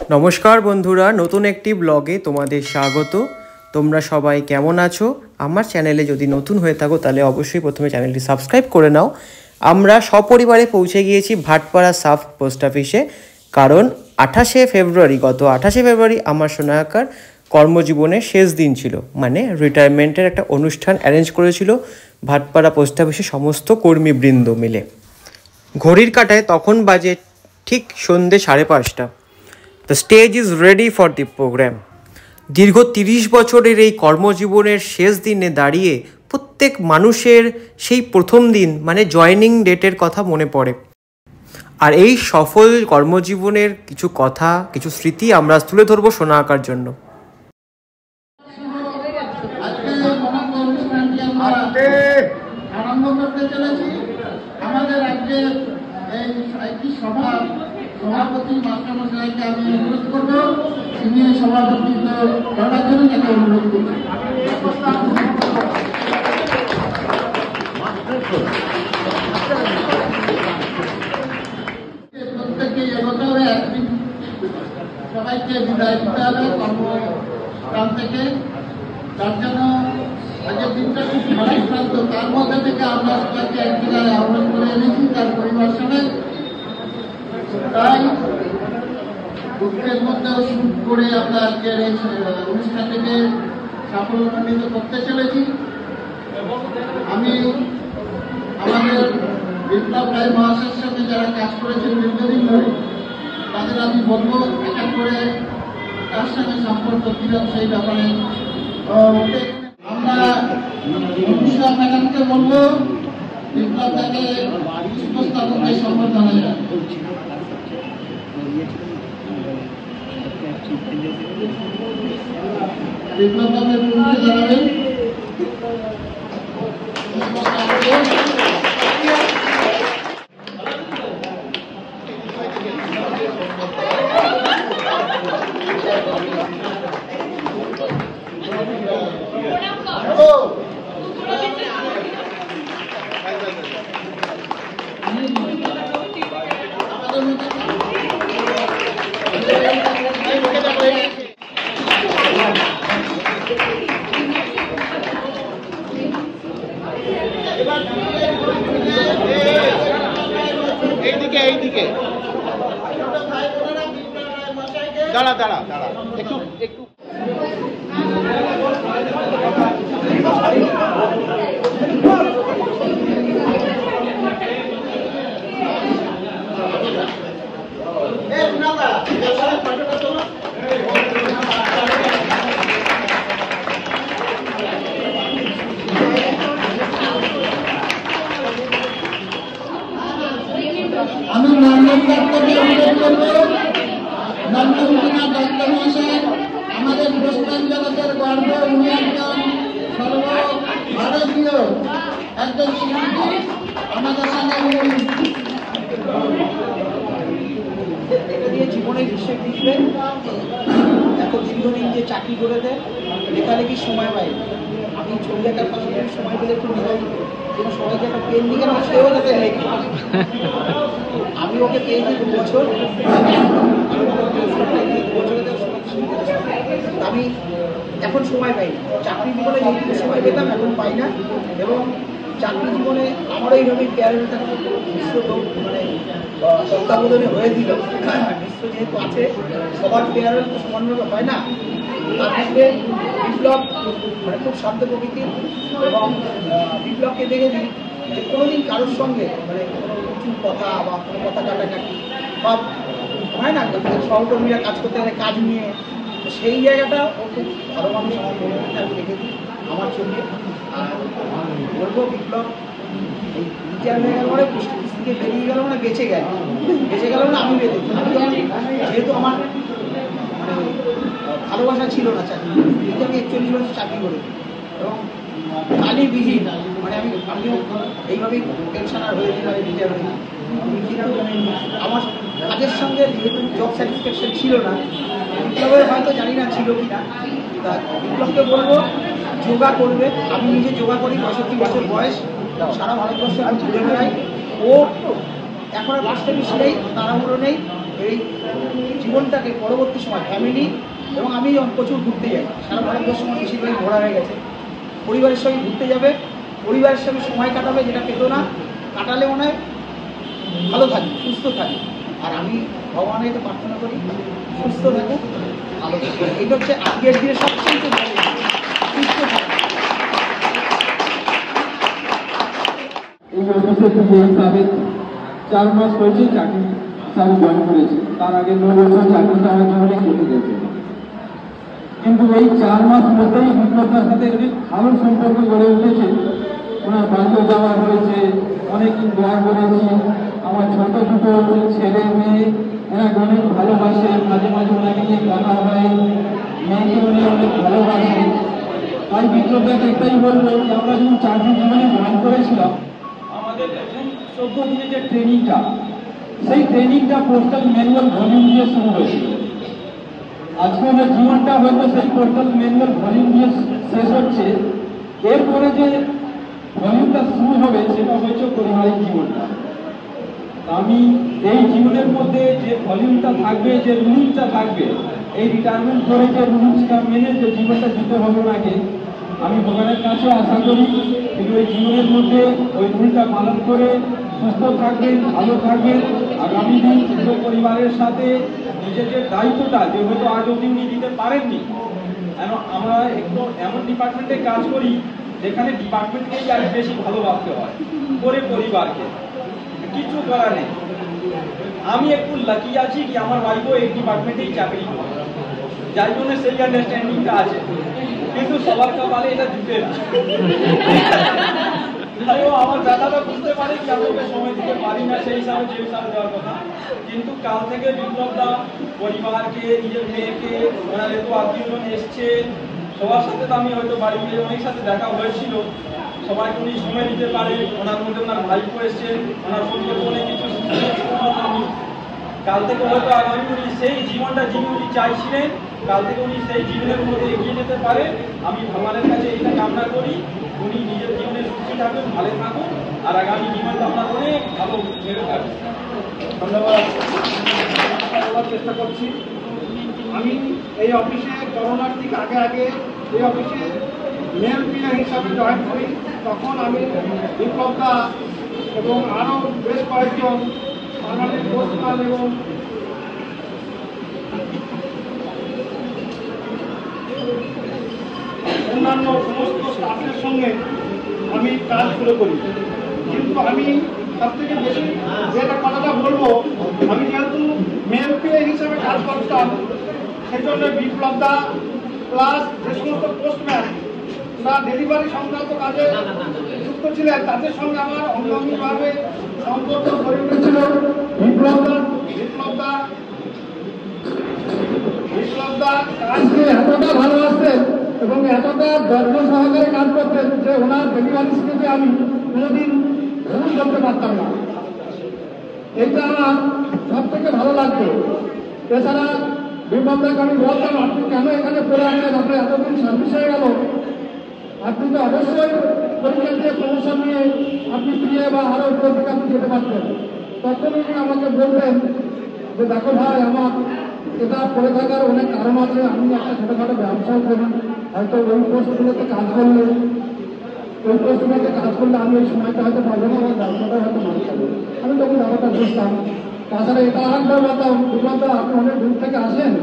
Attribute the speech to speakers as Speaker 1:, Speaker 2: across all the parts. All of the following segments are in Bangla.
Speaker 1: নমস্কার বন্ধুরা, নতুন একটি ব্লগে তোমাদের স্বাগত। তোমরা সবাই কেমন আছো? আমার চ্যানেলে যদি নতুন হয়ে থাকো তাহলে অবশ্যই প্রথমে চ্যানেলটি সাবস্ক্রাইব করে নাও। আমরা সপরিবারে পৌঁছে গিয়েছি ভাটপাড়া সাব পোস্ট অফিসে, কারণ গত 28শে ফেব্রুয়ারি আমার সোনাকার কর্মজীবনের শেষ দিন ছিল, মানে রিটায়ারমেন্টের একটা অনুষ্ঠান অ্যারেঞ্জ করেছিল ভাটপাড়া পোস্ট অফিসে সমস্ত কর্মীবৃন্দ মিলে। ঘড়ির কাঁটায় তখন বাজে ঠিক সন্ধ্যে 5:30। The stage is ready for the programme. দীর্ঘ 30 বছরের এই কর্মজীবনের শেষ দিনে দাঁড়িয়ে প্রত্যেক মানুষের সেই প্রথম দিন মানে জয়নিং ডেটের কথা মনে পড়ে। আর এই সফল কর্মজীবনের কিছু কথা, কিছু স্মৃতি আমরা তুলে ধরবো সোনাকার জন্য।
Speaker 2: আরম্ভ করতে চলেছি। আমাদের রাজ্যের এই সভাপতি মাস্টারমশাইকে আমি অনুরোধ করবো, তিনি সভাপতিত্ব করার জন্য তাকে অনুরোধ করছি। প্রত্যেককে এগোতে হবে, একদিন সবাইকে বিদায় দিতে হবে কর্মস্থান থেকে। তার জন্য আজকের দিনটা খুব ভারাক্রান্ত, তার মধ্যে থেকে আমরা সবাইকে এক জায়গায় আহ্বান করে এনেছি তার পরিবার সঙ্গে। তাই দুঃখের মধ্যেও শুট করে আমরা আজকের এই অনুষ্ঠানটিকে সাফল্যমণ্ডিত করতে চলেছি। আমি আমাদের বিপ্লব রায় মহাশয়ের সঙ্গে যারা কাজ করেছেন দীর্ঘদিন ধরে, তাদের আমি বলবো এক এক করে তার সঙ্গে সম্পর্ক কিরকম সেই ব্যাপারে আমরা ভবিষ্যৎ ম্যাডামকে বলবো বিপ্লব তাকে পুষ্পস্থাপনকে সম্বর্ধনা জানাবে। বিপ্লব তাকে জানাবেন। এইদিকে দাঁড়া দাঁড়া দাঁড়া একটু একটু আমি নন্দন দত্তকে অনুরোধ করবো, নন্দনকুমার দত্ত মহাশয় আমাদের প্রস্থান জগতের গর্ব, উনি একজন সর্বভারতীয় একজন শিল্পী, আমাদের সঙ্গে
Speaker 3: জীবনে গ্রীষ্মে লিখবে। এত দীর্ঘদিন যে চাকরি করে দেয়, লেখালেখির সময় পাই। আমি ছবি আঁকার পাশাপাশি সময় পেলে একটু লেখা যেন সবাইকে একটা পেন দিকে না, সেও যাতে লেখে। আমি ওকে পেয়েছি 2 বছর, আমি এখন সময় পাই। চাকরি জীবনে যেটুকু সময় পেতাম এখন পাই না, এবং চাকরি জীবনে আমারও এইভাবে কেয়ারের থাকতে বিশ্ব মানে তত্ত্বাবধানে হয়ে দিল। বিশ্ব যেহেতু আছে, সবার কেয়ারের তো সমানভাবে হয় না। তার মধ্যে বিপ্লব মানে খুব শান্ত প্রকৃতির, এবং বিপ্লবকে দেখে দিই যে কোনোদিন কারোর সঙ্গে মানে কোনো কিছু কথা বা কোনো কথা কাটাকাটি বা হয় না, সহকর্মীরা কাজ করতে গেলে কাজ নিয়ে, সেই জায়গাটা ও খুব ভালো মানুষ। আমার মনে মধ্যে আমি রেখে দিই আমার ছবি। আর বলবো বিপ্লব এই রিটায়ার হয়ে গেল মানে পুষ্টি থেকে বেরিয়ে গেল মানে বেঁচে গেল মানে আমি বেঁচেছি। যেহেতু আমার মানে ভালোবাসা ছিল না চাকরি, কিন্তু আমি 41 বছর চাকরি করেছি, এবং কালিবিহীন মানে আমিও এইভাবেই পেনশনার হয়েছি, আমি রিটায়ার হয়েছি। কিন্তু আমার কাজের সঙ্গে যেহেতু জব স্যাটিসফ্যাকশন ছিল না, বিপ্লবের হয়তো জানি না ছিল কি না। তা বিপ্লবকে বলবো যোগা করবে। আমি নিজে যোগা করি, 65 বছর বয়স, সারা ভারতবর্ষে আমি ঘুরে বেড়াই। ও এখন আর কষ্ট বেশি নেই, তাড়াহুড়ো নেই, এই জীবনটাকে পরবর্তী সময় ফ্যামিলি এবং আমি প্রচুর ঘুরতে যাই, সারা ভারতবর্ষ আমার বেশিরভাগই ঘোরা হয়ে গেছে। পরিবারের সঙ্গে ঘুরতে যাবে, পরিবারের সঙ্গে সময় কাটাবে, যেটা পেতো না, কাটালে মনে হয় ভালো থাকি, সুস্থ থাকি। আর আমি ভগবানের কাছে প্রার্থনা করি সুস্থ থাকুক, ভালো থাকুক। এটা হচ্ছে আজকের দিনে সবচেয়ে ভালো, সুস্থ থাকুক।
Speaker 4: এই অফিসে থেকে হিসাবে 4 মাস হয়েছে চাকরি হিসাবে জয়েন করেছি। তার আগে 9 বছর চাকরিটা হয়তো অনেক কেটে গেছে, কিন্তু এই 4 মাস মধ্যেই বিপ্লবদার সাথে অনেক ভালো সম্পর্ক গড়ে উঠেছে। ওনার বাড়িতে যাওয়া হয়েছে, অনেকদিন দোয়া করেছি। আমার ছোট ছোট ছেলে মেয়ে ওনাকে অনেক ভালোবাসে, মাঝে মাঝে ওনাকে নিয়ে কথা হয়, মেয়েকে উনি অনেক ভালোবাসে। তাই বিপ্লবদাকে একটাই বলবো যে আমরা যখন চাকরি জীবনে জয়েন করেছিলাম, আমাদের 14 দিনের যে ট্রেনিংটা, সেই ট্রেনিংটা পোস্টাল ম্যানুয়াল ভলিউম দিয়ে শুরু হয়েছিল। আজকে আমার জীবনটা হয়তো সেই পোস্টাল ম্যানুয়াল ভলিউম দিয়ে শেষ হচ্ছে। এরপরে যে ভলিউমটা শুরু হবে সেটা হচ্ছে পারিবারিক জীবনটা। আমি এই জীবনের মধ্যে যে ভলিউমটা থাকবে, যে রুলসটা থাকবে, এই রিটায়ারমেন্ট করে যে রুলসটা মেনে যে জীবনটা দিতে হবে ওনাকে, আমি ভগবানের কাছে আশা করি কিন্তু এই জীবনের মধ্যে ওই রুলটা পালন করে সুস্থ থাকবেন, ভালো থাকবেন। আগামী দিন পুরো পরিবারের সাথে নিজের যে দায়িত্বটা যে হয়তো আজ অবধি উনি দিতে পারেননি, কেন আমরা একটু এমন ডিপার্টমেন্টে কাজ করি যেখানে ডিপার্টমেন্টকেই আজ বেশি ভালোবাসতে হয় করে পরিবারকে, কিছু করার নেই। আমি একটু লাকি আছি কি আমার ওয়াইফও এই ডিপার্টমেন্টেই চাকরি করে, যার জন্য সেই আন্ডারস্ট্যান্ডিংটা আছে, কিন্তু সবার কপালে এটা জুটে না। আমার দাদাটা বুঝতে পারে কি আমি ওকে সময় দিতে পারি না সেই হিসাবে যে হিসাবে দেওয়ার কথা, কিন্তু কাল থেকে বিপ্লবদা পরিবারকে, নিজের মেয়েকে, ওনার এত আত্মীয়জন এসছে, সবার সাথে তো আমি হয়তো বাড়ি গিয়ে অনেক সাথে দেখা হয়েছিল, সবাইকে উনি সময় দিতে পারে। ওনার মধ্যে ওনার ভাইপো এসছে, ওনার সম্পর্কে অনেক কিছু আমি কাল থেকে হয়তো আগামী উনি সেই জীবনটা যিনি উনি চাইছিলেন, কাল থেকে উনি সেই জীবনের মধ্যে এগিয়ে যেতে পারে। আমি ভগবানের কাছে এটা কামনা করি উনি নিজের জীবনে সুখী থাকুন, ভালো থাকুন, আর আগামী জীবনটা আপনার অনেক ভালো ভেবে থাকুন।
Speaker 5: ধন্যবাদ। বলার চেষ্টা করছি, আমি এই অফিসে করোনার ঠিক আগে আগে এই অফিসে মেল পিয়ার হিসাবে জয়েন করি। তখন আমি বিপ্লবদা এবং আরও বেশ কয়েকজন পার্মানেন্ট পোস্টম্যান এবং অন্যান্য সমস্ত স্টাফের সঙ্গে আমি কাজ শুরু করি। কিন্তু আমি সব থেকে বেশি যেটা কথাটা বলবো, আমি যেহেতু মেল পিএ হিসাবে কাজ করতাম, সেই জন্য বিপ্লবদা প্লাস যে সমস্ত পোস্টম্যান বা ডেলিভারি সংক্রান্ত কাজে যুক্ত ছিলেন তাদের সঙ্গে আমার অঙ্গাঙ্গিভাবে সম্পর্ক গড়ে উঠেছিল। বিপ্লবদা কাজকে এতটা ভালোবাসতেন এবং এতটা যত্ন সহকারে কাজ করতেন যে ওনার ডেলিভারি স্কিমে আমি কোনোদিন ভুল করতে পারতাম না। এটা আমার সব থেকে ভালো লাগতো। এছাড়া বিপ্লবদাকে আমি বলতাম, আপনি কেন এখানে পড়ে আছেন, আপনার এতদিন সার্ভিস হয়ে গেল, আপনি তো অবশ্যই পরীক্ষা দিয়ে প্রমোশন নিয়ে আপনি পিএ বা আরও উপর থেকে আপনি যেতে পারতেন। তখন উনি আমাকে বলতেন যে দেখো ভাই, আমার এটা পড়ে থাকার অনেক কারণ আছে, আমি একটা ছোটোখাটো ব্যবসাও করি, হয়তো ওই পোস্টগুলোতে কাজ করলে আমি ওই সময়টা হয়তো পাবো না, আমার ব্যবসাটা হয়তো মানতে হবে। আমি তখন ব্যাপারটা বুঝতাম। তাছাড়া এটা আরেকবার বলতাম, বিপ্লবদা আপনি অনেক দূর থেকে আসেন,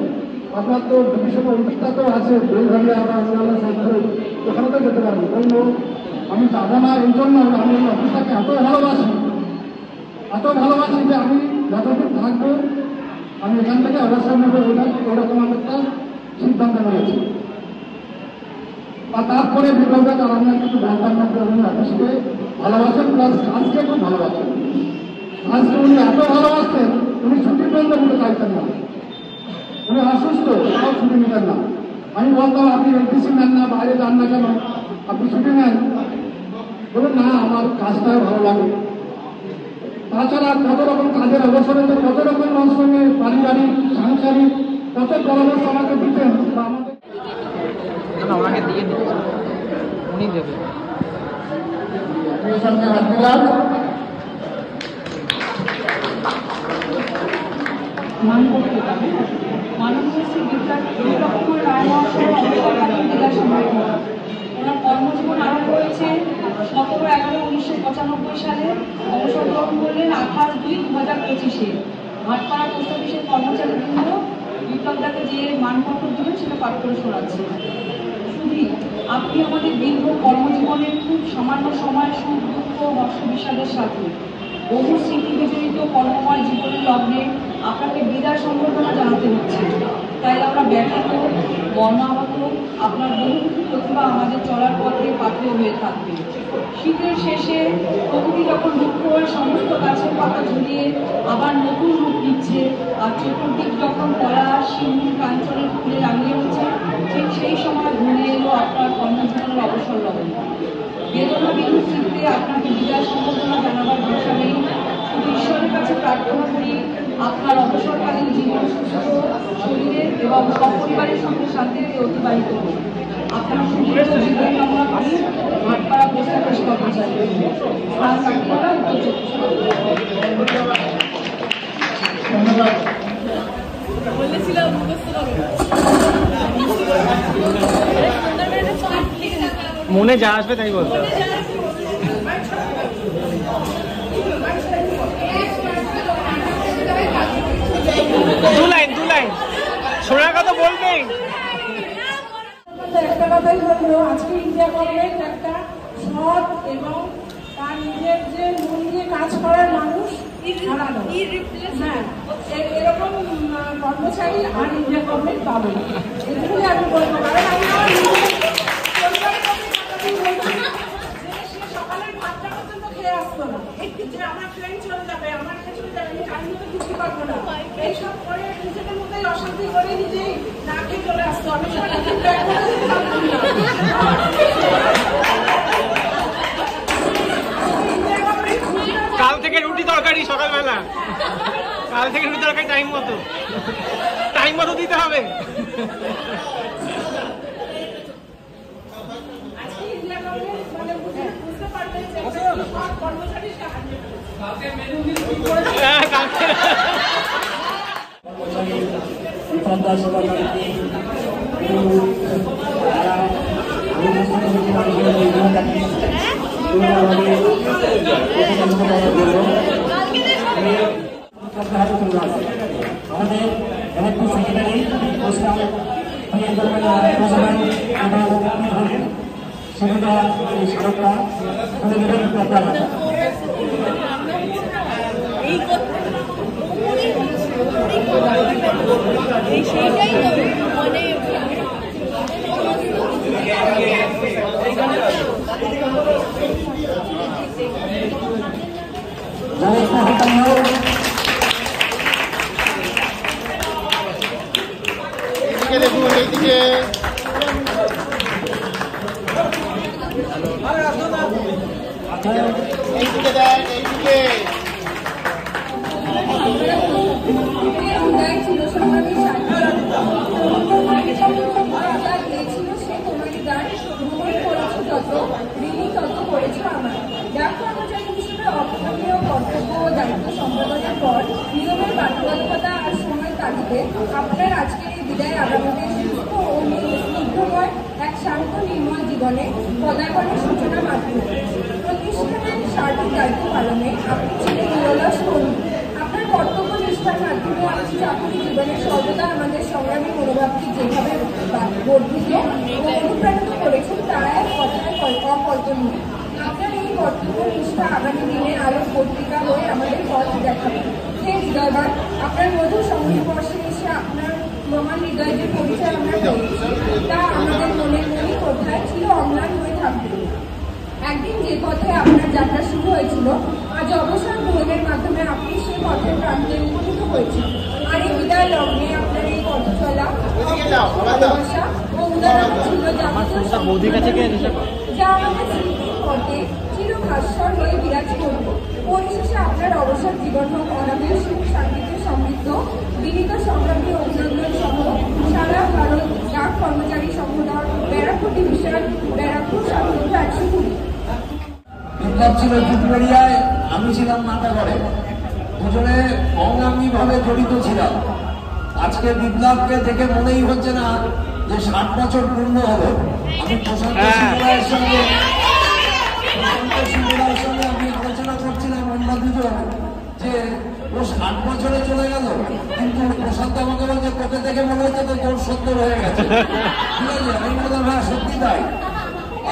Speaker 5: আপনার তো ডিভিশন অভিজ্ঞতা তো আছে, বেলঘাটে আমরা অন্যান্য সেক্টরে ওখানে তো যেতে পারবো। বললো আমি যাবো না এই জন্য আমি ওই অফিসটাকে এত ভালোবাসি যে আমি যতদিন থাকবো আমি এখান থেকে অবসর নেবো, ওরকম একটা সিদ্ধান্ত নিয়েছি। আর তারপরে বিপ্লবদা তার আমরা কিন্তু বলতাম না যে উনি অফিসকে ভালোবাসেন, প্লাস কাজকে খুব ভালোবাসেন। আজকে উনি এত ভালোবাসতেন, উনি ছুটির জন্য উনি চাইতেন না, উনি অসুস্থ তাও ছুটি নিতেন না। আমি বলতাম আপনি এলটিসি নেন না, বাইরে যান না কেন, আপনি ছুটি নেন? বলুন না, আমার কাজটাই ভালো লাগে। তাছাড়া কত রকম কাজের অবসরে তো কত রকম মানুষ সঙ্গে পারিবারিক সাংসারিক কত পরামর্শ আমাকে দিতেন বা আমাদের
Speaker 1: ওনাকে দিয়ে দিচ্ছি, উনি দেবে।
Speaker 2: সঙ্গে হাত দিলাম।
Speaker 6: মান করতে পারে। মাননীয় শ্রী বিপ্লব কুমার রায় মহাশয়ের অবসরকালীন বিদায় সমারোহ। ওনার কর্মজীবন আরম্ভ হয়েছে 17/11/1995 সালে। অবসর গ্রহণ করলেন 28/2/2025-এ। ভাটপাড়া পোস্ট অফিসের কর্মচারীবৃন্দ বিপ্লবদাকে যে মানপত্র দিলেন সেটা পাঠ করে শোনাচ্ছে। শুধু আপনি আমাদের দীর্ঘ কর্মজীবনের খুব সামান্য সময় সুখ দুঃখ হর্ষ বিষাদের সাথে বহু স্মৃতি বিজড়িত কর্মময় জীবনের লগ্নে আপনাকে বিদায় সম্বর্ধনা জানাতে হচ্ছে। তাই আমরা ব্যথিত বর্ণাহত, আপনার বহুমুখী প্রতিভা আমাদের চলার পথে পাথেয় হয়ে থাকবে। শীতের শেষে প্রকৃতি যখন রুক্ষ হয়ে সমস্ত গাছের পাতা ঝুলিয়ে আবার নতুন রূপ নিচ্ছে, আর চতুর্দিক যখন পলাশ শিমুল কাঞ্চনের ফুলে রাঙিয়ে উঠছে, ঠিক সেই সময় ঘনিয়ে এলো আপনার কর্মজীবনের অবসর লগ্ন। বেদনা বিহীন চিত্তে আপনাকে বিদায় সম্বর্ধনা জানাবার ভাষা নেই। শুধু ঈশ্বরের কাছে প্রার্থনা করি আপনার অবসরকালীন জীবন সুস্থ শরীরে এবং সপরিবারের সঙ্গে শান্তিতে অতিবাহিত হোক। আপনার সুদীর্ঘ জীবন কামনা করি ভাটপাড়া পোস্ট অফিস কর্মচারী।
Speaker 1: মনে যা আসবে তাই বলতে। দু লাইন শোনার কথা বলবেন।
Speaker 7: একটা কথাই বলবো, আজকে ইন্ডিয়া গভর্নমেন্ট একটা সৎ এবং তার নিজের যে মন দিয়ে কাজ করার মানুষ হারানো। হ্যাঁ, এরকম কর্মচারী আর ইন্ডিয়া গভর্নমেন্ট পাবে না, এটুকুই আমি বলবো। কারণ আমি আমার সকালের ভাতটা পর্যন্ত খেয়ে আসতো না, যে আমার ট্রেন চলে যাবে, আমার চলে যাবে, আমি টাইম মতো কিছু পারবো না, এইসব করে নিজেদের মধ্যেই অশান্তি করে নিজেই না খেয়ে চলে আসতো। আমি
Speaker 1: কাল থেকে রুটি তরকারি সকালবেলা, কাল থেকে রুটি তরকারি টাইম মতো দিতে হবে।
Speaker 8: আমাদের ইলেকট্রিক সেক্রেটারি সেটা এই সড়কটা
Speaker 2: এইদিকে দেখুন, এইদিকে এইদিকে দেখ, এইদিকে
Speaker 7: আপনার আজকের এই বিদায় আগামীতে সুস্থ ও স্নিগ্ধময় এক শান্ত নির্মল জীবনে পদার্পণের সূচনা মাত্র। প্রতিষ্ঠানের সার্বিক দায়িত্ব পালনে আপনি ছিলেন নিরলস কর্মী। আপনার কর্তব্য নিষ্ঠার মাধ্যমে আপনি চাকরি জীবনের সর্বদা আমাদের সংগ্রামী মনোভাবকে যেভাবে বর্ধিত ও অনুপ্রাণিত করেছেন তারা এক কথায় অকল্পনীয়। আপনার এই কর্তব্য নিষ্ঠা আগামী দিনে আলো পত্রিকা হয়ে আমাদের পথ দেখাবে। হে হৃদয়বান, আপনার মধুর সংস্পর্শে এসে আপনার মহান হৃদয়ের পরিচয় আমরা পেয়েছি, তা আমাদের মনের মনে কোথায় ছিল অম্লান হয়ে থাকবে। একদিন যে পথে আপনার যাত্রা শুরু হয়েছিল, আজ অবসর গ্রহণের মাধ্যমে আপনি সেই পথের প্রান্তে উপনীত হয়েছেন। আর এই বিদায় লগ্নে আপনার এই পথ চলা ভালোবাসা ও উদারতা ছিল যা আমাদের স্মৃতির পথে চিরভাস্বর হয়ে বিরাজ করবে। পরিশেষে আপনার অবসর জীবন হোক অনাবিল সুখ শান্তিতে সমৃদ্ধ। বিনীত সংগ্রামী অভিনন্দন সহ সারা ভারত ডাক কর্মচারী সংগঠন ব্যারাকপুর ডিভিশন, ব্যারাকপুর সংগঠন 120।
Speaker 8: বিপ্লব ছিল ঝুঁকবেড়িয়ায়, আমি ছিলাম মাথাগড়ে। দুজনে গঙ্গা
Speaker 5: অঙ্গাঙ্গিভাবে জড়িত ছিলাম। আজকে বিপ্লবকে দেখে মনেই হচ্ছে না যে 60 বছর পূর্ণ হবে। আমি প্রশান্ত সিংহরায়ের সঙ্গে আমি আলোচনা করছিলাম অন্য দুজন যে ও 60 বছরে চলে গেল, কিন্তু প্রশান্ত আমাকে বলছে তোকে দেখে মনে হচ্ছে তো তোর 70 হয়ে গেছে। ঠিক আছে, আমি বললাম হ্যাঁ সত্যি তাই।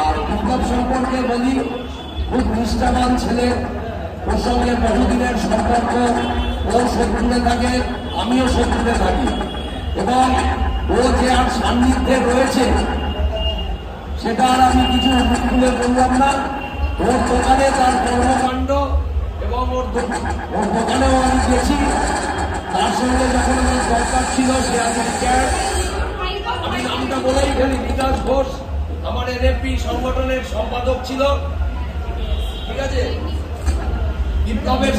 Speaker 5: আর বিপ্লব সম্পর্কে বলি, খুব নিষ্ঠাবান ছেলে, ওর সঙ্গে বহুদিনের সম্পর্ক। ও শত্রুরে থাকে, আমিও শত্রুরে থাকি, এবং ও যে আর সান্নিধ্যে রয়েছে সেটা আর আমি কিছু মুখ খুলে বললাম না। ওর দোকানে তার কর্মকাণ্ড এবং ওর দোকানেও আমি গেছি, তার সঙ্গে যখন আমার দরকার ছিল সে আমি নামটা বলেই ফেলি, বিকাশ ঘোষ আমার এনএপি সংগঠনের সম্পাদক ছিল। ঠিক আছে, বিপ্লবের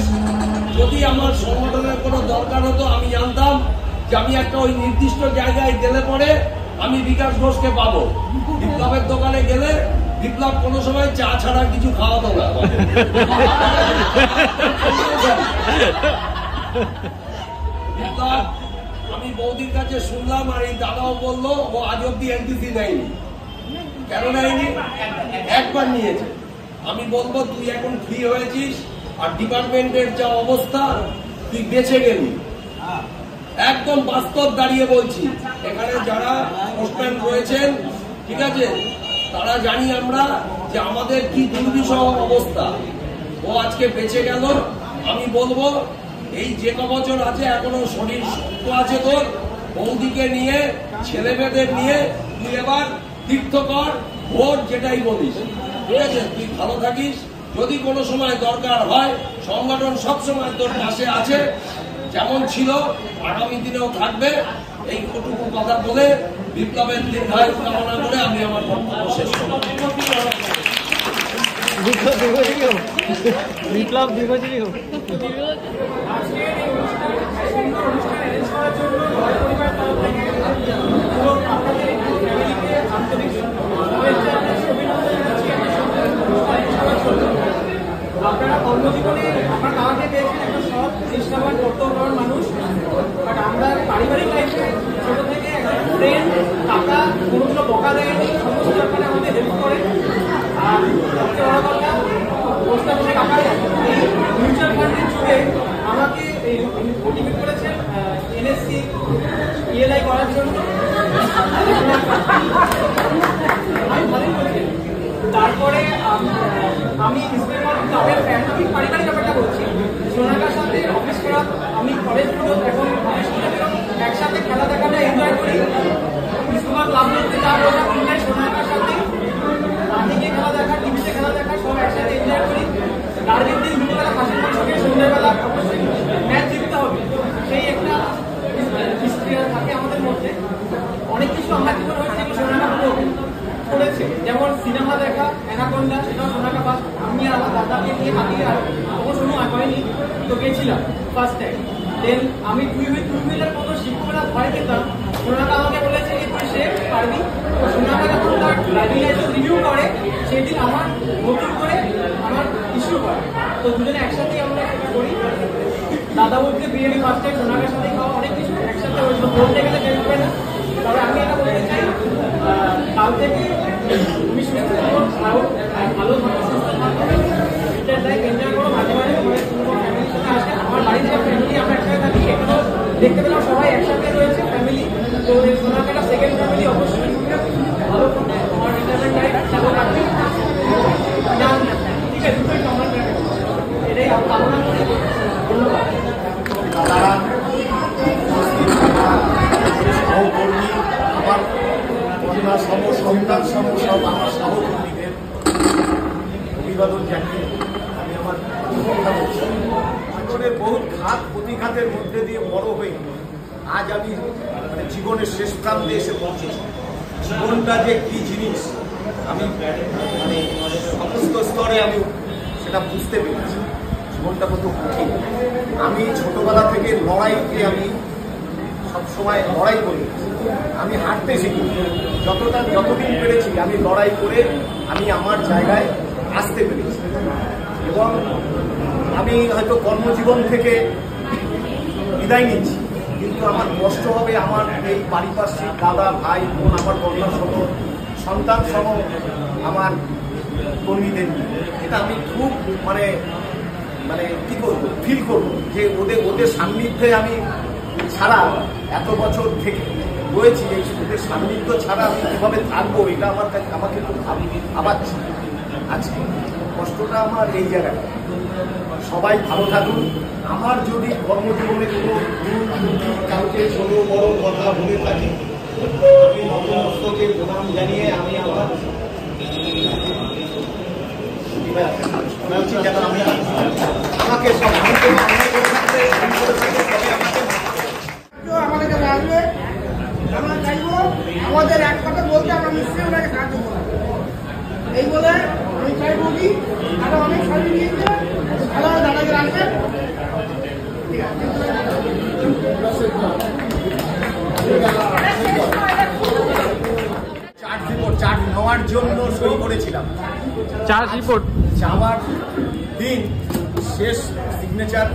Speaker 5: যদি আমার সংগঠনের কোনো দরকার হতো আমি জানতাম যে আমি একটা ওই নির্দিষ্ট জায়গায় গেলে পরে আমি বিকাশ ঘোষকে পাবো। বিপ্লবের দোকানে গেলে বিপ্লব কোনো সময় চা ছাড়া কিছু খাওয়াতো না। বিপ্লব আমি বৌদির কাছে শুনলাম, আর এই দাদাও বললো ও আজ অব্দি এনটিসি নেয়নি। কেন নেয়নি? একবার নিয়েছে। আমি বলবো তুই এখন ফ্রি হয়েছিস, আর ডিপার্টমেন্টের যা অবস্থা তুই বেঁচে গেলি। একদম বাস্তব দাঁড়িয়ে বলছি, এখানে যারা পোস্টম্যান রয়েছেন, ঠিক আছে, তারা জানি আমরা যে আমাদের কি দুর্বিষহ অবস্থা। ও আজকে বেঁচে গেল। আমি বলবো এই যে বছর আছে এখনো শরীর শক্ত আছে তোর, বৌদিকে নিয়ে ছেলে মেয়েদের নিয়ে তুই এবার তীর্থ কর, ভোট যেটাই বলিস। ঠিক আছে, তুই ভালো থাকিস। যদি কোনো সময় দরকার হয় সংগঠন সবসময় তোর পাশে আছে, যেমন ছিল আগামী দিনেও থাকবে। এই কটুকু কথা বলে বিপ্লবের দীর্ঘায়ু কামনা করে আমি আমার বক্তব্য শেষ করব।
Speaker 1: বিপ্লব দীর্ঘজীবী হোক।
Speaker 3: আপনারা কর্মজীবনে আমার বাবাকে পেয়েছেন একটা সৎ নিষ্ঠাবান কর্তব্যবান মানুষ, বাট আমরা পারিবারিক লাইফে ছোট থেকে একটা ফ্রেন্ড, টাকা কোনোগুলো বকা দেয়নি, সমস্ত ব্যাপারে আমাদের হেল্প করে। আর সবচেয়ে বড় কথা, পোস্ট অফিসে টাকা এই মিউচুয়াল ফান্ডের যুগে আমাকে মোটিভেট করেছেন এনএসসি ইএলআই করার জন্য। আমি ভালোই বলছি। তারপরে আমি ক্লাবের ফ্যান, আমি পারিবারিক ব্যাপারটা বলছি। সোনাকার সাথে অফিস করা, আমি কলেজ এখন একসাথে খেলা দেখাটা এনজয় করি। স্কুল ক্লাব করতে যাওয়া সোনাকার সাথে আর্মিকে খেলা দেখা, টিভিতে খেলা দেখা, সব একসাথে এনজয় করি। ডার্বির দিন দুপুরবেলা হাসির সঙ্গে সন্ধ্যাবেলা অবশ্যই ম্যাচ জিততে হবে, সেই একটা হিস্ট্রি থাকে আমাদের মধ্যে। অনেক কিছু আমরা জীবন হয়েছে যেগুলো সোনাকা করেছে, যেমন সিনেমা দেখা, অ্যানাকোন্ডা, সেটাও সোনাকা পাস। আমি আর আমার দাদাকে নিয়ে হাতিয়ে আর আমার সময় হয়নি, তো গেছিলাম ফার্স্ট টাইম। দেন আমি টু হুইলার কোনো শিক্ষকরা ভয় পেতাম। সোনাকা আমাকে বলেছে যে তুই সে পারবি। সোনাকা যখন তার ড্রাইভিং লাইসেন্স রিভিউ করে সেদিন আমার নতুন করে আমার ইস্যু করে, তো দুজনে একসাথেই আমরা সেটা করি। দাদা বলতে বিরিয়ানি ফার্স্ট টাইম সোনাকার সাথে খাওয়া, অনেক কিছু একসাথে হয়েছিল, বলতে গেলে চেঞ্জ হবে না। তবে আমি এটা বলতে চাই, কাল থেকে তুমি সুস্থ থাকো, ভালো থাকো, সুস্থ থাকো, এনজয় করো। মাঝে মাঝে ফ্যামিলির সাথে আসে, আমার বাড়িতে যে ফ্যামিলি আমরা একসাথে থাকি, এখানেও দেখতে পেলাম সবাই একসাথে রয়েছে ফ্যামিলি। তো এই সোনাকাটা সেকেন্ড ফ্যামিলি অবশ্যই ভালো আমার রিটায়ারমেন্ট লাইফ চালু রাখবে। ঠিক আছে, দুটোই সমান এটাই কামনা করি। ধন্যবাদ।
Speaker 9: সহকর্মী, আমার কন্যা সম সন্তান সম সব আমার সহকর্মীদের অভিবাদন জানিয়ে আমি আমার কথা বলছি। জীবনের বহু ঘাত প্রতিঘাতের মধ্যে দিয়ে বড় হয়ে আজ আমি জীবনের শেষ প্রান্তে এসে পৌঁছেছি। জীবনটা যে কী জিনিস আমি সমস্ত স্তরে আমি সেটা বুঝতে পেরেছি। জীবনটা কত কঠিন। আমি ছোটবেলা থেকে লড়াইকে আমি সবসময় লড়াই করি। আমি হাঁটতে শিখি, যতদিন পেরেছি আমি লড়াই করে আমি আমার জায়গায় আসতে পেরেছি। এবং আমি হয়তো কর্মজীবন থেকে বিদায় নিচ্ছি, কিন্তু আমার কষ্ট হবে আমার এই পারিপার্শ্বিক দাদা ভাই বোন আমার কন্যা সহ সন্তান সহ আমার কর্মীদের নিয়ে। এটা আমি খুব মানে কি করবো, ফিল করবো যে ওদের সান্নিধ্যে আমি ছাড়া এত বছর থেকে রয়েছি, এই ওদের সান্নিধ্য ছাড়া আমি কীভাবে থাকবো, এটা আমার কাছে আমাকে খুব আবার আজকে কষ্টটা আমার এই জায়গায়। সবাই ভালো থাকুন। আমার যদি কর্মজীবনে কোনো কাউকে ছোট বড় কথা বলে থাকি, আমি নতমস্তকে প্রণাম জানিয়ে আমি আমার আমাকে সব
Speaker 3: আমাদের কাছে আসবে, আমরা চাইবো আমাদের এক কথা বলতে আমরা নিশ্চয়ই ওনাকে সাহায্য করবো। এই বলে আমি চাইবো কি আরো অনেক সাহায্য নিয়েছে, ভালো দাদাকে রাখবেন।
Speaker 9: চার্জ নেওয়ার জন্য সই করেছিলাম,
Speaker 1: চার্জ রিপোর্ট
Speaker 9: যাওয়ার দিন শেষ সিগনেচার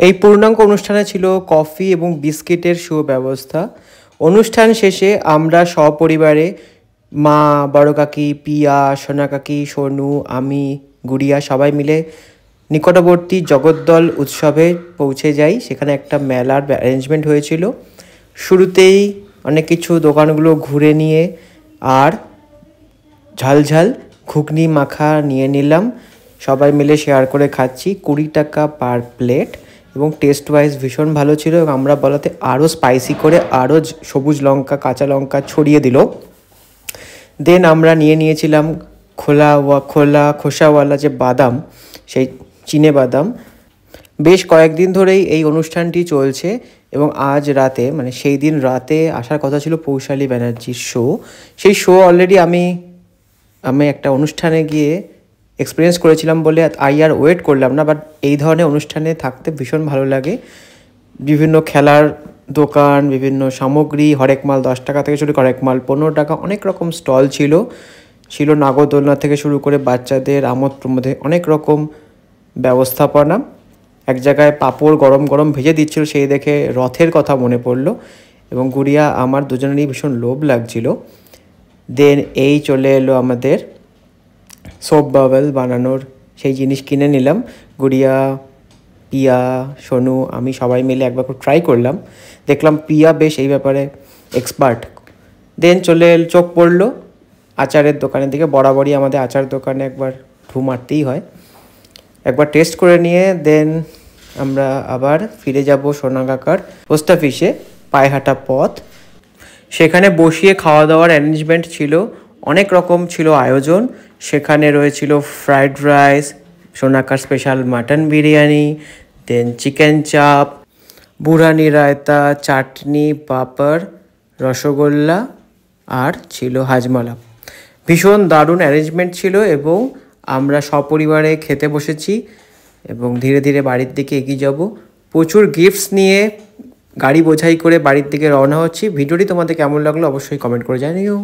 Speaker 1: এই পূর্ণাঙ্গ অনুষ্ঠানে ছিল কফি এবং বিস্কিটের সুব্যবস্থা। অনুষ্ঠান শেষে আমরা সপরিবারে মা, বড় কাকি, পিয়া, সোনা কাকি, সোনু, আমি, গুড়িয়া সবাই মিলে নিকটবর্তী জগদ্দল উৎসবে পৌঁছে যাই। সেখানে একটা মেলার অ্যারেঞ্জমেন্ট হয়েছিল। শুরুতেই অনেক কিছু দোকানগুলো ঘুরে নিয়ে আর ঝালঝাল ঘুগনি মাখা নিয়ে নিলাম। সবাই মিলে শেয়ার করে খাচ্ছি। 20 টাকা পার প্লেট এবং টেস্ট ওয়াইজ ভীষণ ভালো ছিল এবং আমরা বলাতে আরও স্পাইসি করে আরও সবুজ লঙ্কা, কাঁচা লঙ্কা ছড়িয়ে দিল। দেন আমরা নিয়েছিলাম খোসাওয়ালা যে বাদাম, সেই চিনে বাদাম। বেশ কয়েকদিন ধরেই এই অনুষ্ঠানটি চলছে এবং আজ রাতে মানে সেই দিন রাতে আসার কথা ছিল পৌশালী ব্যানার্জির শো। সেই শো অলরেডি আমি একটা অনুষ্ঠানে গিয়ে এক্সপিরিয়েন্স করেছিলাম বলে আর ওয়েট করলাম না। বাট এই ধরনের অনুষ্ঠানে থাকতে ভীষণ ভালো লাগে। বিভিন্ন খেলার দোকান, বিভিন্ন সামগ্রী, হরেক মাল 10 টাকা থেকে শুরু করে হরেক মাল 15 টাকা, অনেক রকম স্টল ছিল নাগরদোলনা থেকে শুরু করে বাচ্চাদের আমোদ প্রমোদে অনেক রকম ব্যবস্থাপনা। এক জায়গায় পাঁপড় গরম গরম ভেজে দিচ্ছিল, সেই দেখে রথের কথা মনে পড়লো এবং গুড়িয়া আমার দুজনেরই ভীষণ লোভ লাগছিল। দেন এই চলে এলো আমাদের সোপ বাবল বানানোর সেই জিনিস কিনে নিলাম। গুড়িয়া, পিয়া, সোনু, আমি সবাই মিলে একবার ট্রাই করলাম, দেখলাম পিয়া বেশ এই ব্যাপারে এক্সপার্ট। দেন চোখ পড়লো আচারের দোকানের দিকে। বরাবরই আমাদের আচার দোকানে একবার ঢু মারতেই হয়। একবার টেস্ট করে নিয়ে দেন আমরা আবার ফিরে যাব সোনাকাকার পোস্ট অফিসে, পায়ে হাঁটা পথ। সেখানে বসিয়ে খাওয়া দাওয়ার অ্যারেঞ্জমেন্ট ছিল, অনেক রকম ছিল আয়োজন। সেখানে রয়েছিল ফ্রাইড রাইস, সোনাকার special mutton biryani, then chicken chaap, borhani raita, চাটনি, পাঁপড়, রসগোল্লা আর ছিল হাজমালা। ভীষণ দারুণ অ্যারেঞ্জমেন্ট ছিল এবং আমরা সপরিবারে খেতে বসেছি এবং ধীরে ধীরে বাড়ির দিকে এগিয়ে যাব। প্রচুর গিফটস নিয়ে গাড়ি বোঝাই করে বাড়ির দিকে রওনা হচ্ছি। ভিডিওটি তোমাদের কেমন লাগলো অবশ্যই কমেন্ট করে জানিও।